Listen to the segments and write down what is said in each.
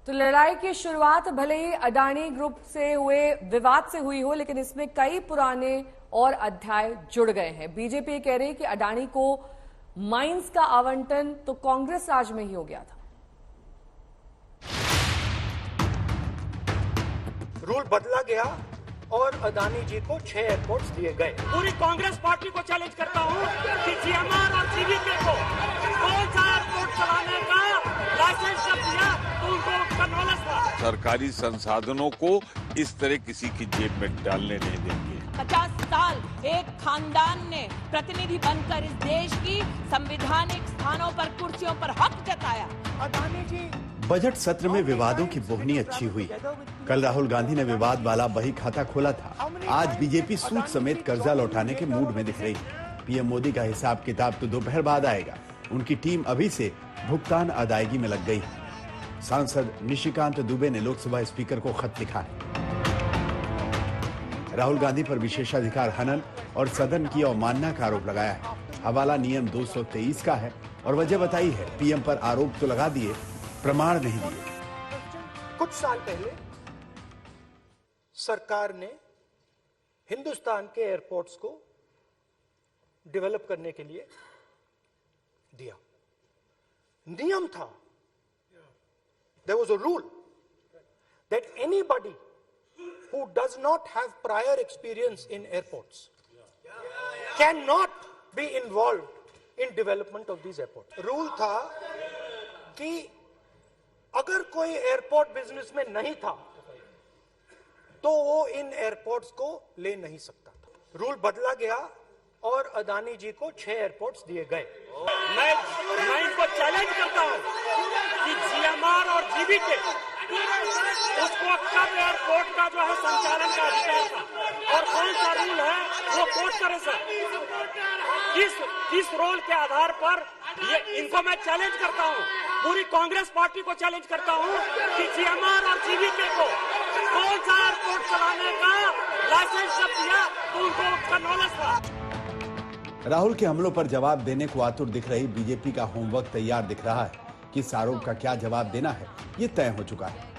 तो लड़ाई की शुरुआत भले ही अडानी ग्रुप से हुए विवाद से हुई हो, लेकिन इसमें कई पुराने और अध्याय जुड़ गए हैं। बीजेपी कह रही है कि अडानी को माइंस का आवंटन तो कांग्रेस राज में ही हो गया था। रूल बदला गया और अडानी जी को 6 एयरपोर्ट्स दिए गए। पूरी कांग्रेस पार्टी को चैलेंज करता हूं कि जीएमआर और जीवीके को कौन सा एयरपोर्ट चलाने का लाइसेंस जब दिया तो उनको उसका नॉलेज था। सरकारी संसाधनों को इस तरह किसी की जेब में डालने नहीं देंगे। 50 साल एक खानदान ने प्रतिनिधि बनकर इस देश की संवैधानिक स्थानों पर कुर्सियों पर हक जताया। अडानी जी बजट सत्र में विवादों की बोहनी अच्छी हुई। कल राहुल गांधी ने विवाद वाला बही खाता खोला था। आज बीजेपी सूद समेत कर्जा लौटाने के मूड में दिख रही। पीएम मोदी का हिसाब किताब तो दोपहर बाद आएगा। उनकी टीम अभी से भुगतान अदायगी में लग गई। सांसद निशिकांत दुबे ने लोकसभा स्पीकर को खत लिखा है। राहुल गांधी पर विशेषाधिकार हनन और सदन की अवमानना का आरोप लगाया है। हवाला नियम 223 का है और वजह बताई है। पीएम पर आरोप तो लगा दिए, प्रमाण नहीं दिए। कुछ साल पहले सरकार ने हिंदुस्तान के एयरपोर्ट्स को डेवलप करने के लिए दिया। नियम था, there was a rule that anybody who does not have prior experience in airports cannot be involved in development of these airports. Rule था कि अगर कोई एयरपोर्ट बिजनेस में नहीं था तो वो इन एयरपोर्ट्स को ले नहीं सकता था। रूल बदला गया और अडानी जी को 6 एयरपोर्ट्स दिए गए। मैं इनको चैलेंज करता हूं कि जीएमआर और जीवीके उसको कब एयरपोर्ट का जो है संचालन का अधिकार था और कौन सा रूल है वो कोर्ट करे सर। किस रोल के आधार पर ये इनको मैं चैलेंज करता हूं, पूरी कांग्रेस पार्टी को चैलेंज करता हूं कि जीएमआर और जीवीके को कौन सा एयरपोर्ट चलाने का लाइसेंस जब दिया तो उनको उसका नॉलेज था। राहुल के हमलों पर जवाब देने को आतुर दिख रही बीजेपी का होमवर्क तैयार दिख रहा है। किस आरोप का क्या जवाब देना है ये तय हो चुका है।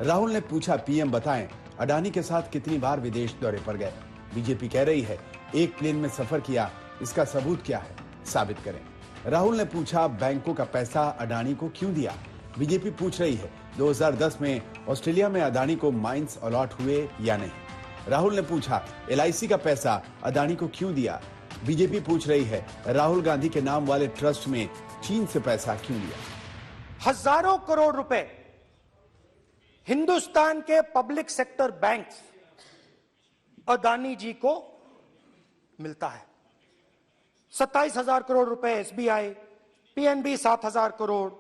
राहुल ने पूछा, पीएम बताएं अडानी के साथ कितनी बार विदेश दौरे पर गए। बीजेपी कह रही है एक प्लेन में सफर किया, इसका सबूत क्या है, साबित करें। राहुल ने पूछा, बैंकों का पैसा अडानी को क्यों दिया। बीजेपी पूछ रही है 2010 में ऑस्ट्रेलिया में अडानी को माइंस अलॉट हुए या नहीं। राहुल ने पूछा, LIC का पैसा अडानी को क्यों दिया। बीजेपी पूछ रही है राहुल गांधी के नाम वाले ट्रस्ट में चीन से पैसा क्यों लिया। हजारों करोड़ रुपए हिंदुस्तान के पब्लिक सेक्टर बैंक्स अडानी जी को मिलता है। 27,000 करोड़ रुपए SBI, PNB 7,000 crore,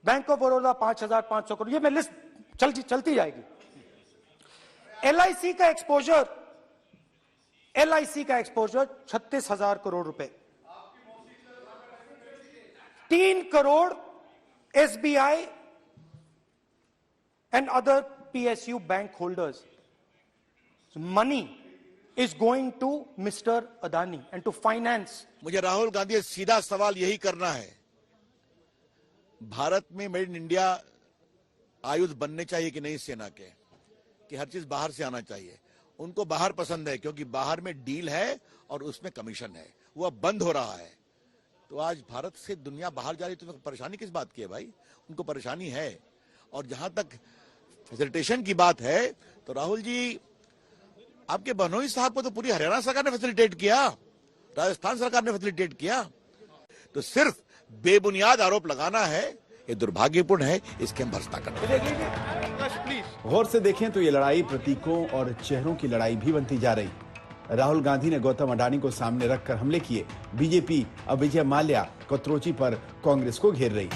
bank of Baroda 5,500 crore, ये मैं लिस्ट चलती जाएगी। LIC का एक्सपोजर 36,000 करोड़ रुपए, 3 crore SBI and other PSU bank holders. So money is going to Mr. Adani and to finance. मुझे राहुल गांधी से सीधा सवाल यही करना है, भारत में मेड इन इंडिया आयुध बनने चाहिए कि नहीं सेना के, कि हर चीज बाहर से आना चाहिए। उनको बाहर पसंद है क्योंकि बाहर में डील है और उसमें कमीशन है, वो अब बंद हो रहा है। तो आज भारत से दुनिया बाहर जा रही है तो परेशानी किस बात की है भाई, उनको परेशानी है। और जहां तक फैसिलिटेशन की बात है तो राहुल जी आपके बहनोई साहब को तो पूरी हरियाणा सरकार ने फैसिलिटेट किया, राजस्थान सरकार ने फैसिलिटेट किया। तो सिर्फ बेबुनियाद आरोप लगाना है, ये दुर्भाग्यपूर्ण है, इसके हम भर्त्सना करते। गौर से देखें तो ये लड़ाई प्रतीकों और चेहरों की लड़ाई भी बनती जा रही। राहुल गांधी ने गौतम अडानी को सामने रखकर हमले किए। बीजेपी अब विजय माल्या कत्रोची पर कांग्रेस को घेर रही।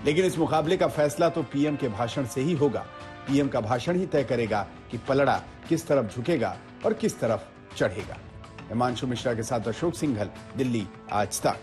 लेकिन इस मुकाबले का फैसला तो पीएम के भाषण से ही होगा। पीएम का भाषण ही तय करेगा कि पलड़ा किस तरफ झुकेगा और किस तरफ चढ़ेगा। हिमांशु मिश्रा के साथ अशोक सिंघल, दिल्ली आज तक।